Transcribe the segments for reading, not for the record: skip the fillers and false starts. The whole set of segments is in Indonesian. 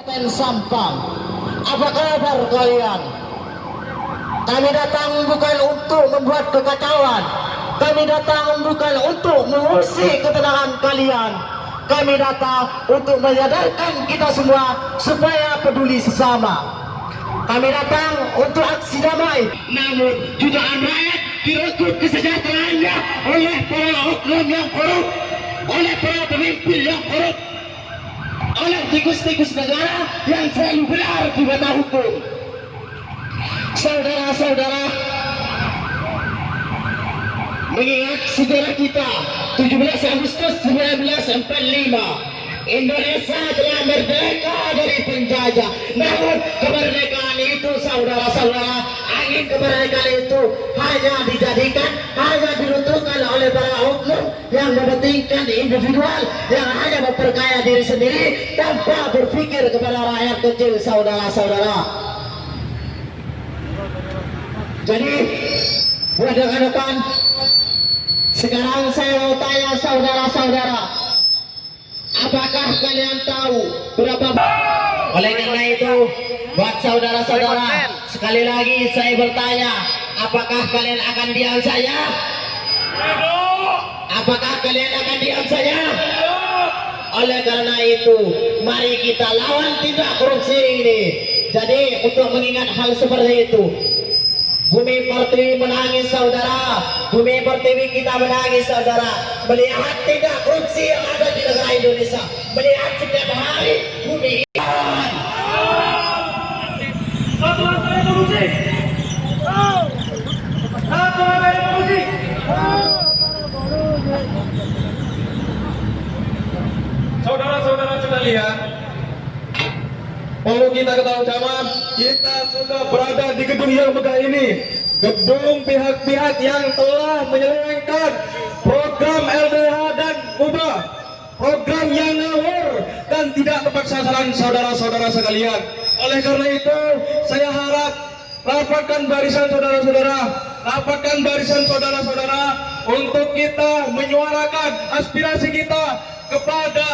Kabupaten Sampang. Apa kabar kalian? Kami datang bukan untuk membuat kekacauan. Kami datang bukan untuk mengusik ketenangan kalian. Kami datang untuk menyadarkan kita semua supaya peduli sesama. Kami datang untuk aksi damai. Namun jutaan rakyat direnggut kesejahteraannya oleh para oknum yang korup, oleh para pemimpin yang korup, oleh tikus-tikus negara yang selalu benar di mata hukum. Saudara-saudara, mengingat sejarah kita 17 Agustus 1945, Indonesia telah merdeka dari penjajah. Namun kemerdekaan itu, saudara-saudara, angin kemerdekaan itu hanya dijadikan, hanya diruntuhkan oleh para oknum yang mementingkan individual, yang hanya memperkaya diri sendiri tanpa berpikir kepada rakyat kecil, saudara-saudara. Jadi buat rekan-rekan, sekarang saya mau tanya saudara-saudara, apakah kalian tahu berapa? Oleh karena itu, buat saudara-saudara, sekali lagi saya bertanya, apakah kalian akan diam saja? Apakah kalian akan diam saja? Oleh karena itu, mari kita lawan tindak korupsi ini. Jadi untuk mengingat hal seperti itu, Bumi Pertiwi menangis, saudara. Bumi Pertiwi kita menangis, saudara, melihat tindak korupsi yang ada di negara Indonesia, melihat setiap hari bumi ini. Saudara-saudara sekalian, perlu kita ketahui sama, kita sudah berada di gedung yang megah ini, gedung pihak-pihak yang telah menyelewengkan program LDH dan UBA, program yang ngawur dan tidak tepat sasaran, saudara-saudara sekalian. Oleh karena itu, saya harap rapatkan barisan saudara-saudara, rapatkan barisan saudara-saudara untuk kita menyuarakan aspirasi kita kepada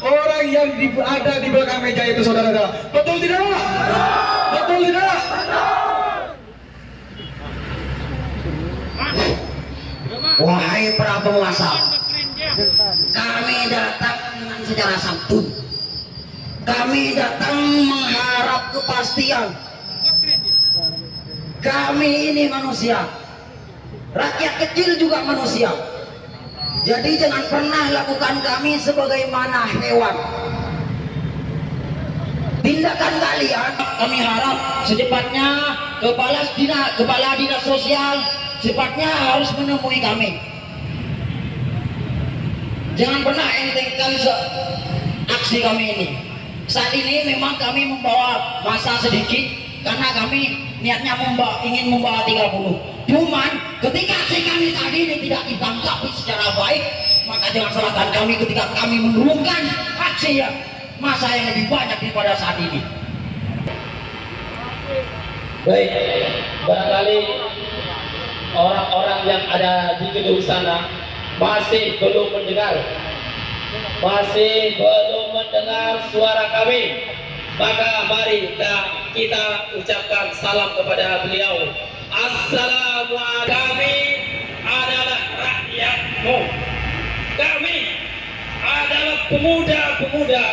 orang yang ada di belakang meja itu, saudara-saudara. Betul tidak? Betul tidak? Wahai para penguasa, kami datang dengan secara santun. Kami datang mengharap kepastian. Kami ini manusia, rakyat kecil juga manusia. Jadi jangan pernah lakukan kami sebagaimana hewan. Tindakan kalian, kami harap secepatnya kepala dinas sosial secepatnya harus menemui kami. Jangan pernah entengkan aksi kami ini. Saat ini memang kami membawa masa sedikit karena kami niatnya ingin membawa 30. Cuman ketika aksi kami tadi ini tidak ditanggapi secara baik, maka jangan salahkan kami ketika kami menurunkan aksi yang masa yang lebih banyak daripada saat ini. Baik, barangkali orang-orang yang ada di gedung sana masih belum mendengar suara kami. Maka mari kita ucapkan salam kepada beliau. Assalamualaikum. Kami adalah rakyatmu. Kami adalah pemuda-pemuda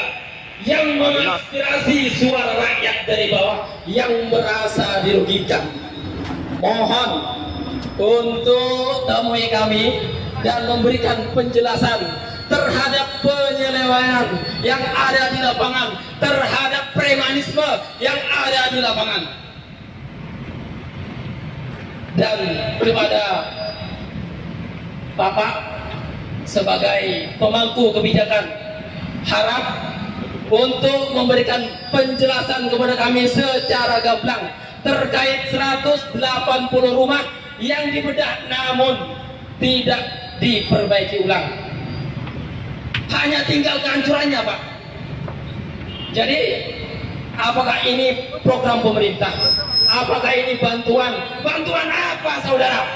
yang mengaspirasi suara rakyat dari bawah yang merasa dirugikan. Mohon untuk temui kami dan memberikan penjelasan terhadap penyelewengan yang ada di lapangan, terhadap premanisme yang ada di lapangan. Dan kepada Bapak sebagai pemangku kebijakan, harap untuk memberikan penjelasan kepada kami secara gamblang terkait 180 rumah yang dibedah namun tidak diperbaiki ulang. Hanya tinggal kehancurannya, Pak. Jadi apakah ini program pemerintah? Apakah ini bantuan? Bantuan apa, saudara?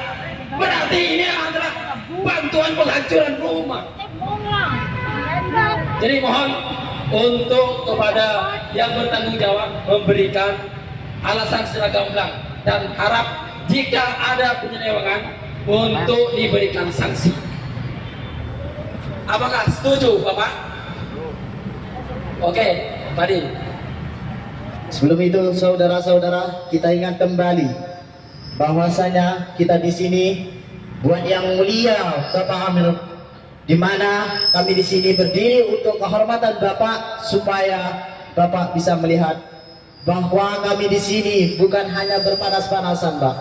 Berarti ini adalah bantuan penghancuran rumah. Jadi mohon untuk kepada yang bertanggung jawab memberikan alasan secara gamblang dan harap jika ada penyelewengan untuk diberikan sanksi. Apakah setuju, Bapak? Oke, Padi. Sebelum itu, saudara-saudara, kita ingat kembali bahwasanya kita di sini buat yang mulia Bapak Amir, di mana kami di sini berdiri untuk kehormatan Bapak supaya Bapak bisa melihat bahwa kami di sini bukan hanya berpanas-panasan, Pak.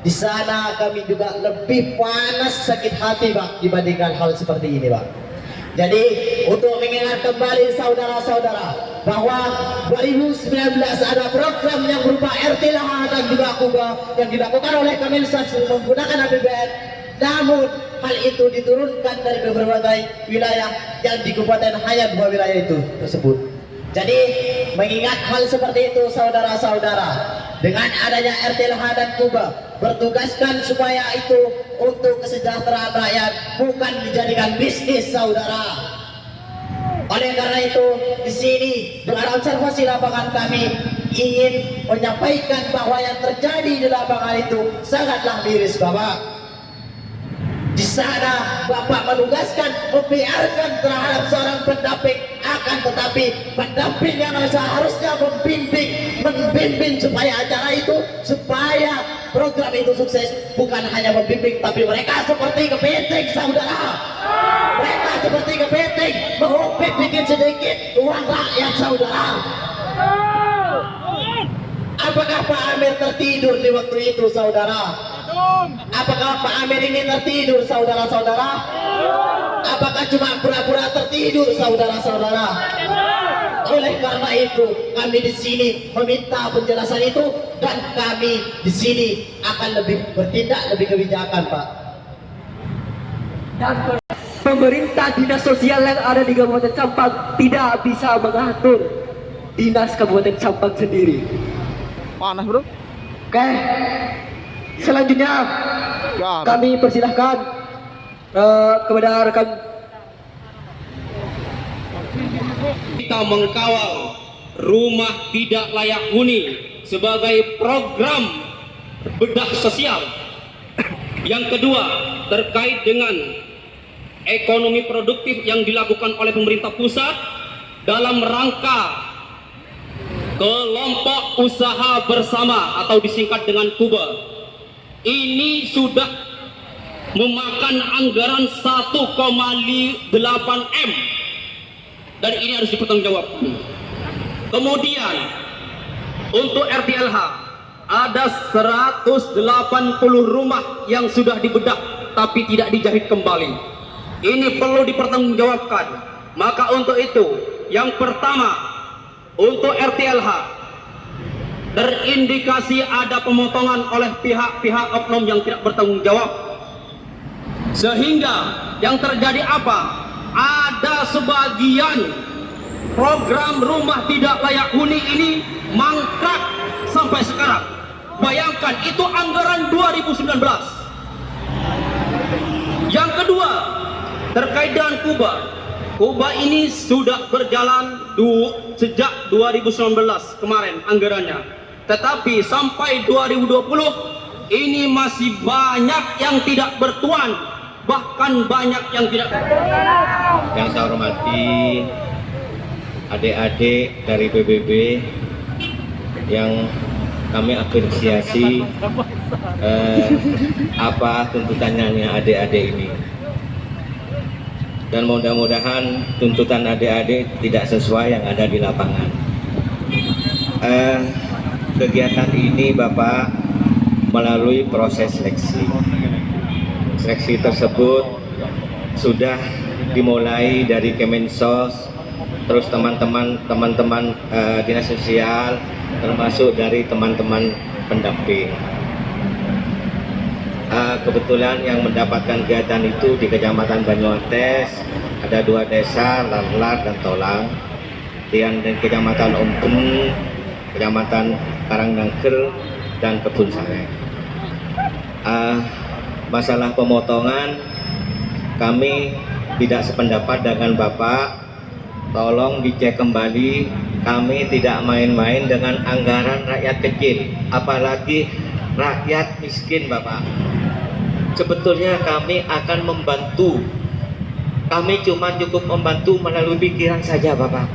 Di sana kami juga lebih panas sakit hati, Pak, dibandingkan hal seperti ini, Pak. Jadi untuk mengingat kembali saudara-saudara bahwa 2019 ada program yang berupa RT-LH dan juga KUBA yang dilakukan oleh Kemensos menggunakan APBN. Namun hal itu diturunkan dari berbagai wilayah yang di kabupaten hanya 2 wilayah itu tersebut. Jadi mengingat hal seperti itu saudara-saudara, dengan adanya RT-LH dan KUBA bertugaskan supaya itu untuk kesejahteraan rakyat, bukan dijadikan bisnis, saudara. Oleh karena itu di sini dengan observasi lapangan kami ingin menyampaikan bahwa yang terjadi di lapangan itu sangatlah miris, Bapak. Di sana Bapak menugaskan membiarkan terhadap seorang pendamping, akan tetapi pendamping yang seharusnya membimbing supaya acara itu, supaya program itu sukses, bukan hanya membimbing tapi mereka seperti kepiting, saudara. Mereka seperti kepiting mengupik bikin sedikit uang rakyat, saudara. Apakah Pak Amir tertidur di waktu itu, saudara? Apakah Pak Amir ini tertidur, saudara-saudara? Apakah cuma pura-pura tertidur, saudara-saudara? Oleh karena itu kami di sini meminta penjelasan itu, dan kami di sini akan lebih bertindak lebih kebijakan, Pak. Dan pemerintah dinas sosial yang ada di Kabupaten Sampang tidak bisa mengatur dinas Kabupaten Sampang sendiri. Panas, bro. Oke, selanjutnya kami persilahkan kepada rekan. Kita mengkawal rumah tidak layak huni sebagai program bedah sosial. Yang kedua, terkait dengan ekonomi produktif yang dilakukan oleh pemerintah pusat dalam rangka kelompok usaha bersama atau disingkat dengan KUBA. Ini sudah memakan anggaran 1,8 M, dan ini harus dipertanggungjawabkan. Kemudian untuk RT-LH ada 180 rumah yang sudah dibedah tapi tidak dijahit kembali. Ini perlu dipertanggungjawabkan. Maka untuk itu, yang pertama, untuk RT-LH terindikasi ada pemotongan oleh pihak-pihak oknum yang tidak bertanggung jawab, sehingga yang terjadi apa? Ada sebagian program rumah tidak layak huni ini mangkrak sampai sekarang. Bayangkan, itu anggaran 2019. Yang kedua, terkait dengan KUBA. KUBA ini sudah berjalan sejak 2019 kemarin anggarannya. Tetapi sampai 2020 ini masih banyak yang tidak bertuan, bahkan banyak yang tidak. Yang saya hormati adik-adik dari PBB yang kami apresiasi apa tuntutannya adik-adik ini, dan mudah-mudahan tuntutan adik-adik tidak sesuai yang ada di lapangan. Kegiatan ini Bapak melalui proses seleksi. Seleksi tersebut sudah dimulai dari Kemensos, terus teman-teman dinas sosial, termasuk dari teman-teman pendamping. Kebetulan yang mendapatkan kegiatan itu di Kecamatan Banyuates ada 2 desa, Larlar dan Tolang, dan Kecamatan Ompeng, Kecamatan Karangnangker dan Kebun Sare. Masalah pemotongan kami tidak sependapat dengan Bapak tolong dicek kembali. Kami tidak main-main dengan anggaran rakyat kecil, apalagi rakyat miskin, Bapak. Sebetulnya kami akan membantu. Kami cuma cukup membantu melalui pikiran saja, Bapak.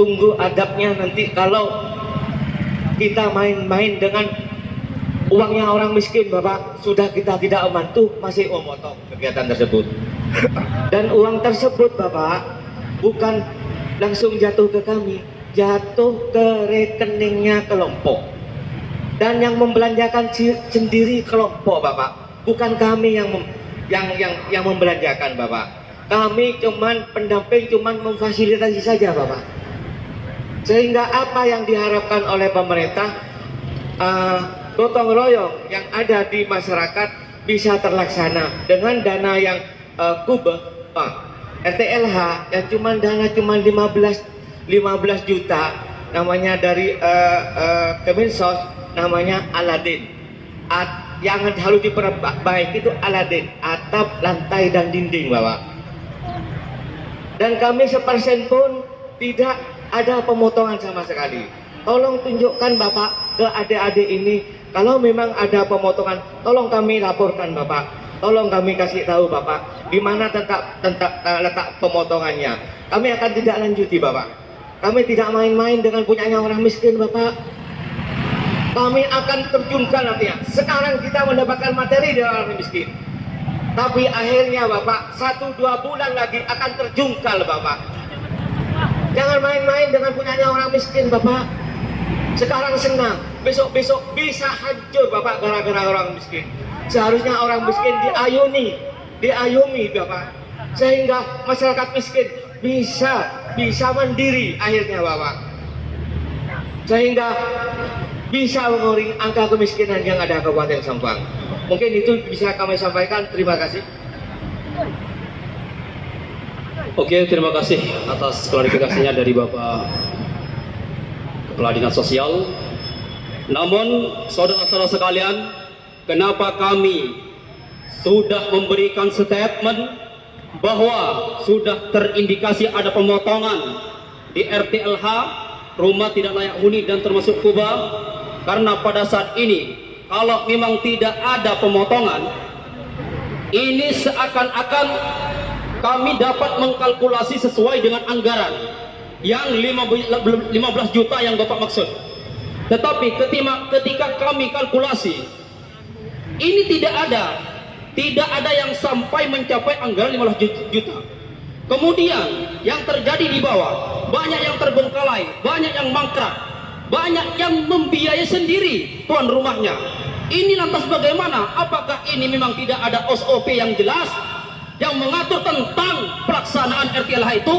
Tunggu adabnya nanti kalau kita main-main dengan uangnya orang miskin, Bapak. Sudah kita tidak membantu, masih memotong kegiatan tersebut. Dan uang tersebut, Bapak, bukan langsung jatuh ke kami, jatuh ke rekeningnya kelompok. Dan yang membelanjakan sendiri kelompok, Bapak. Bukan kami yang membelanjakan, Bapak. Kami cuman pendamping, cuman memfasilitasi saja, Bapak. Sehingga apa yang diharapkan oleh pemerintah, gotong royong yang ada di masyarakat bisa terlaksana dengan dana yang RTLH yang dana cuma 15 juta, namanya dari Kemensos, namanya Aladin. Yang harus diperbaiki itu Aladin, atap, lantai, dan dinding, Bapak. Dan kami sepersen pun tidak ada pemotongan sama sekali. Tolong tunjukkan, Bapak, ke adik-adik ini, kalau memang ada pemotongan, tolong kami laporkan, Bapak. Tolong kami kasih tahu, Bapak, di mana letak pemotongannya. Kami akan tidak lanjuti, Bapak. Kami tidak main-main dengan punyanya orang miskin, Bapak. Kami akan terjunkan nantinya. Sekarang kita mendapatkan materi dari orang miskin, tapi akhirnya, Bapak, 1-2 bulan lagi akan terjungkal, Bapak. Jangan main-main dengan punyanya orang miskin, Bapak. Sekarang senang, besok-besok bisa hancur, Bapak, gara-gara orang miskin. Seharusnya orang miskin diayumi, Bapak, sehingga masyarakat miskin bisa mandiri akhirnya, Bapak, sehingga bisa mengurangi angka kemiskinan yang ada di Kabupaten Sampang. Mungkin itu bisa kami sampaikan. Terima kasih. Oke, terima kasih atas klarifikasinya dari Bapak Kepala Dinas Sosial. Namun, saudara-saudara sekalian, kenapa kami sudah memberikan statement bahwa sudah terindikasi ada pemotongan di RTLH, rumah tidak layak huni, dan termasuk Kuba? Karena pada saat ini, kalau memang tidak ada pemotongan, ini seakan-akan kami dapat mengkalkulasi sesuai dengan anggaran yang 15 juta yang Bapak maksud. Tetapi ketika kami kalkulasi, ini tidak ada yang sampai mencapai anggaran 15 juta. Kemudian yang terjadi di bawah, banyak yang terbengkalai, banyak yang mangkrak, banyak yang membiayai sendiri tuan rumahnya. Ini lantas bagaimana? Apakah ini memang tidak ada SOP yang jelas yang mengatur tentang pelaksanaan RTLH itu,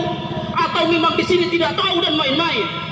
atau memang di sini tidak tahu dan main-main?